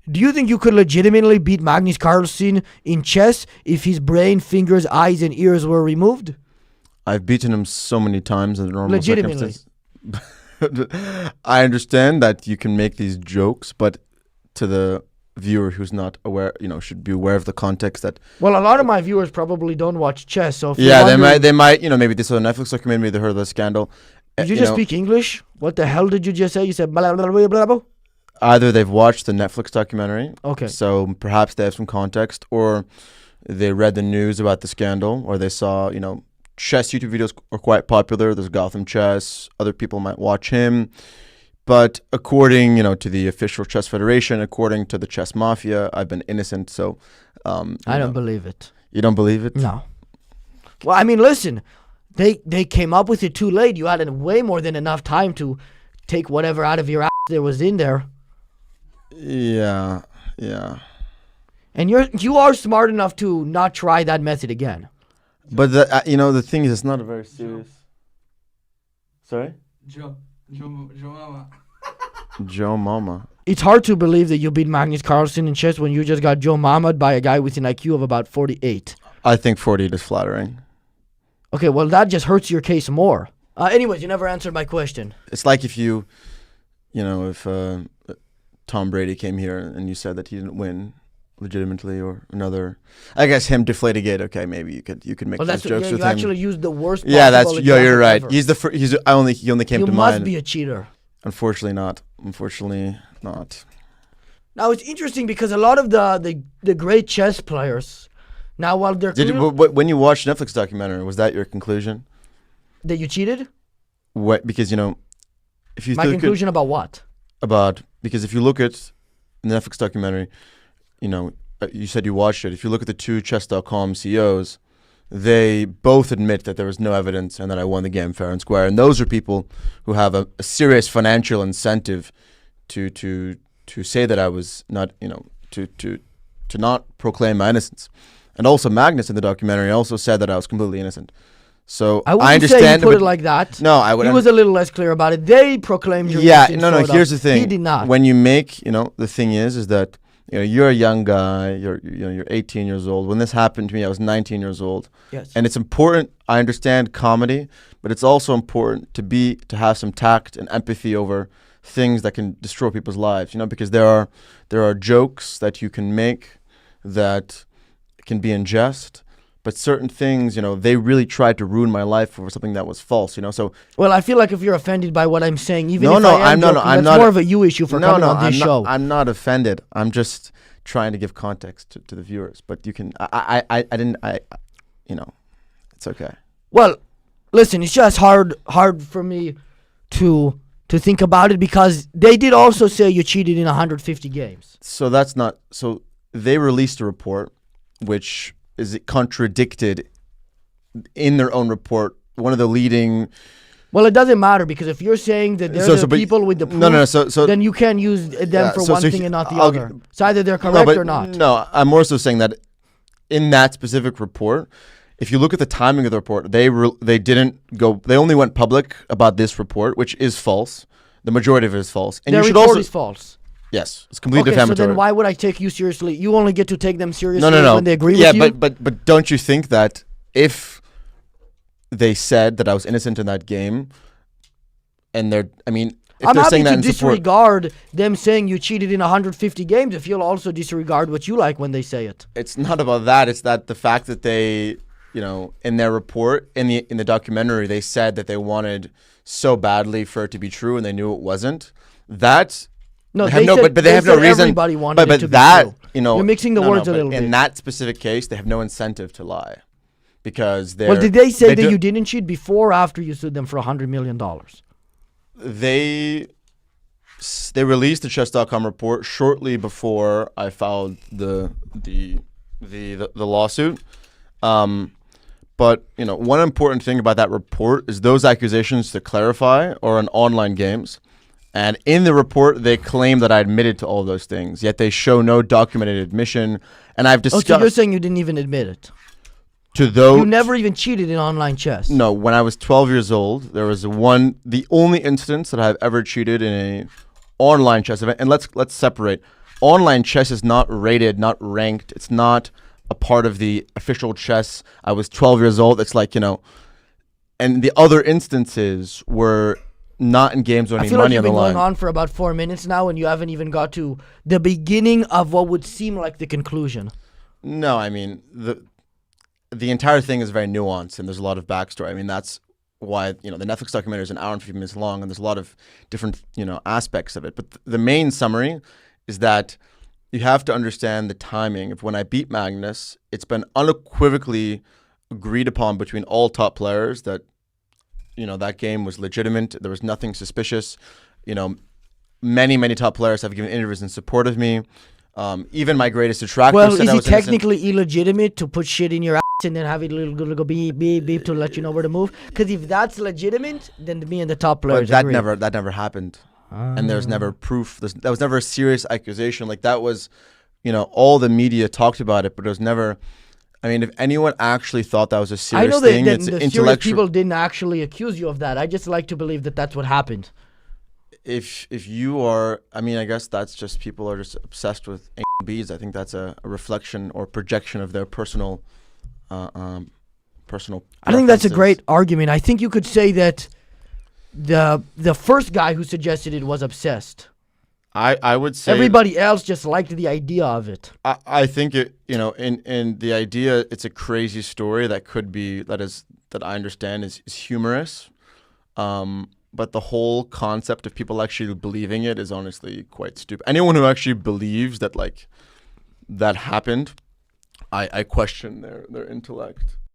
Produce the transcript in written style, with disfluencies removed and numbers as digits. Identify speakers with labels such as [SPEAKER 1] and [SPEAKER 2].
[SPEAKER 1] Do you think you could legitimately beat Magnus Carlsen in chess if his brain, fingers, eyes, and ears were removed?
[SPEAKER 2] I've beaten him so many times in normal
[SPEAKER 1] Legitimately.
[SPEAKER 2] circumstances. I understand that you can make these jokes, but to the viewer who's not aware, should be aware of the context that.
[SPEAKER 1] Well, a lot of my viewers probably don't watch chess, so if
[SPEAKER 2] they might, maybe this is a Netflix documentary, they heard of the scandal.
[SPEAKER 1] Did you just speak English? What the hell did you just say? You said blah, blah, blah, blah, blah.
[SPEAKER 2] Either they've watched the Netflix documentary,
[SPEAKER 1] okay,
[SPEAKER 2] so perhaps they have some context, or they read the news about the scandal, or they saw, chess YouTube videos are quite popular. There's Gotham Chess. Other people might watch him. But according, to the official chess federation, according to the chess mafia, I've been innocent. So
[SPEAKER 1] I don't believe it.
[SPEAKER 2] You don't believe it?
[SPEAKER 1] No. Well, I mean, listen, they came up with it too late. You had way more than enough time to take whatever out of your ass there was in there.
[SPEAKER 2] Yeah.
[SPEAKER 1] And you are smart enough to not try that method again.
[SPEAKER 2] But the thing is, it's not a very serious. Sorry?
[SPEAKER 3] Joe Mama.
[SPEAKER 2] Joe Mama.
[SPEAKER 1] It's hard to believe that you beat Magnus Carlsen in chess when you just got Joe Mama by a guy with an IQ of about 48.
[SPEAKER 2] I think 48 is flattering.
[SPEAKER 1] Okay, well, that just hurts your case more. Anyways, you never answered my question.
[SPEAKER 2] It's like if if Tom Brady came here and you said that he didn't win legitimately, or another, I guess him Deflategate. Okay, maybe you could make those jokes with him.
[SPEAKER 1] You actually used the worst.
[SPEAKER 2] You're right.
[SPEAKER 1] Ever.
[SPEAKER 2] He only came to mind.
[SPEAKER 1] You must be a cheater.
[SPEAKER 2] Unfortunately not.
[SPEAKER 1] Now it's interesting because a lot of the great chess players, now while they're
[SPEAKER 2] when you watched Netflix documentary, was that your conclusion?
[SPEAKER 1] That you cheated?
[SPEAKER 2] What? Because if you
[SPEAKER 1] my conclusion about what?
[SPEAKER 2] Because if you look at the Netflix documentary, you said you watched it. If you look at the two chess.com CEOs, they both admit that there was no evidence and that I won the game fair and square. And those are people who have a serious financial incentive to say that I was not, to not proclaim my innocence. And also Magnus in the documentary also said that I was completely innocent. So
[SPEAKER 1] I understand. Say you put it like that.
[SPEAKER 2] No, I would.
[SPEAKER 1] He was a little less clear about it. They proclaimed your innocence.
[SPEAKER 2] No. Here's the thing.
[SPEAKER 1] He did not.
[SPEAKER 2] When you make, the thing is that you're a young guy. You're 18 years old. When this happened to me, I was 19 years old.
[SPEAKER 1] Yes.
[SPEAKER 2] And it's important. I understand comedy, but it's also important to have some tact and empathy over things that can destroy people's lives. Because there are jokes that you can make that can be in jest. But certain things, they really tried to ruin my life over something that was false, So,
[SPEAKER 1] well, I feel like if you're offended by what I'm saying, even
[SPEAKER 2] I'm not.
[SPEAKER 1] That's more of a you issue for coming on this show.
[SPEAKER 2] I'm not offended. I'm just trying to give context to the viewers. But you can, it's okay.
[SPEAKER 1] Well, listen, it's just hard for me to think about it because they did also say you cheated in 150 games.
[SPEAKER 2] So that's not. So they released a report, which is contradicted in their own report. One of the leading.
[SPEAKER 1] Well, it doesn't matter because if you're saying that they're people with the proof, then you can't use them for one thing and not the other. So either they're correct or not.
[SPEAKER 2] No, I'm more so saying that in that specific report, if you look at the timing of the report, they only went public about this report, which is false. The majority of it is false. And
[SPEAKER 1] their report is false.
[SPEAKER 2] Yes, it's completely defamatory.
[SPEAKER 1] So then why would I take you seriously? You only get to take them seriously when they agree with you?
[SPEAKER 2] Yeah, but don't you think that if they said that I was innocent in that game, and if
[SPEAKER 1] I'm
[SPEAKER 2] they're saying that
[SPEAKER 1] happy to
[SPEAKER 2] in support,
[SPEAKER 1] disregard them saying you cheated in 150 games if you'll also disregard what you like when they say it.
[SPEAKER 2] It's not about that. It's that the fact that they, in their report, in the documentary, they said that they wanted so badly for it to be true and they knew it wasn't. That's...
[SPEAKER 1] No,
[SPEAKER 2] they have no reason.
[SPEAKER 1] Everybody wanted it to be true. You're mixing the words a little bit.
[SPEAKER 2] In that specific case, they have no incentive to lie, because they're.
[SPEAKER 1] Well, did they say that you didn't cheat before or after you sued them for $100 million?
[SPEAKER 2] They released the chess.com report shortly before I filed the lawsuit. But one important thing about that report is those accusations, to clarify, are on online games. And in the report, they claim that I admitted to all those things, yet they show no documented admission. And I've discussed...
[SPEAKER 1] so you're saying you didn't even admit it?
[SPEAKER 2] To those...
[SPEAKER 1] You never even cheated in online chess?
[SPEAKER 2] No, when I was 12 years old, there was the only instance that I've ever cheated in a online chess event. And let's separate. online chess is not rated, not ranked. It's not a part of the official chess. I was 12 years old. It's like, and the other instances were not in games or
[SPEAKER 1] I
[SPEAKER 2] any
[SPEAKER 1] feel like
[SPEAKER 2] money
[SPEAKER 1] you've
[SPEAKER 2] on the
[SPEAKER 1] been
[SPEAKER 2] line.
[SPEAKER 1] going on for about 4 minutes now, and you haven't even got to the beginning of what would seem like the conclusion.
[SPEAKER 2] No, I mean, the entire thing is very nuanced, and there's a lot of backstory. I mean, that's why, the Netflix documentary is an hour and 50 minutes long, and there's a lot of different, aspects of it. But the main summary is that you have to understand the timing of when I beat Magnus. It's been unequivocally agreed upon between all top players that, that game was legitimate. There was nothing suspicious. Many, many top players have given interviews in support of me. Even my greatest detractor
[SPEAKER 1] Well,
[SPEAKER 2] said
[SPEAKER 1] is
[SPEAKER 2] I
[SPEAKER 1] it
[SPEAKER 2] was innocent.
[SPEAKER 1] technically illegitimate to put shit in your ass and then have it little beep beep beep to let you know where to move? Because if that's legitimate, then me and the top
[SPEAKER 2] But
[SPEAKER 1] players
[SPEAKER 2] that
[SPEAKER 1] agree.
[SPEAKER 2] never happened. And there's never proof. That was never a serious accusation. Like that was, all the media talked about it, but it was never. I mean, if anyone actually thought that was a
[SPEAKER 1] I
[SPEAKER 2] serious
[SPEAKER 1] know
[SPEAKER 2] thing,
[SPEAKER 1] that
[SPEAKER 2] it's
[SPEAKER 1] the serious
[SPEAKER 2] intellectual.
[SPEAKER 1] people didn't actually accuse you of that. I just like to believe that that's what happened.
[SPEAKER 2] If you are, I mean, I guess that's just people are just obsessed with bees. I think that's a reflection or projection of their personal.
[SPEAKER 1] I think that's a
[SPEAKER 2] preferences.
[SPEAKER 1] great argument. I think you could say that the first guy who suggested it was obsessed.
[SPEAKER 2] I would say
[SPEAKER 1] Everybody else just liked the idea of it.
[SPEAKER 2] I think it, in the idea, it's a crazy story that could be, that I understand is humorous. But the whole concept of people actually believing it is honestly quite stupid. Anyone who actually believes that, like, that happened, I question their intellect.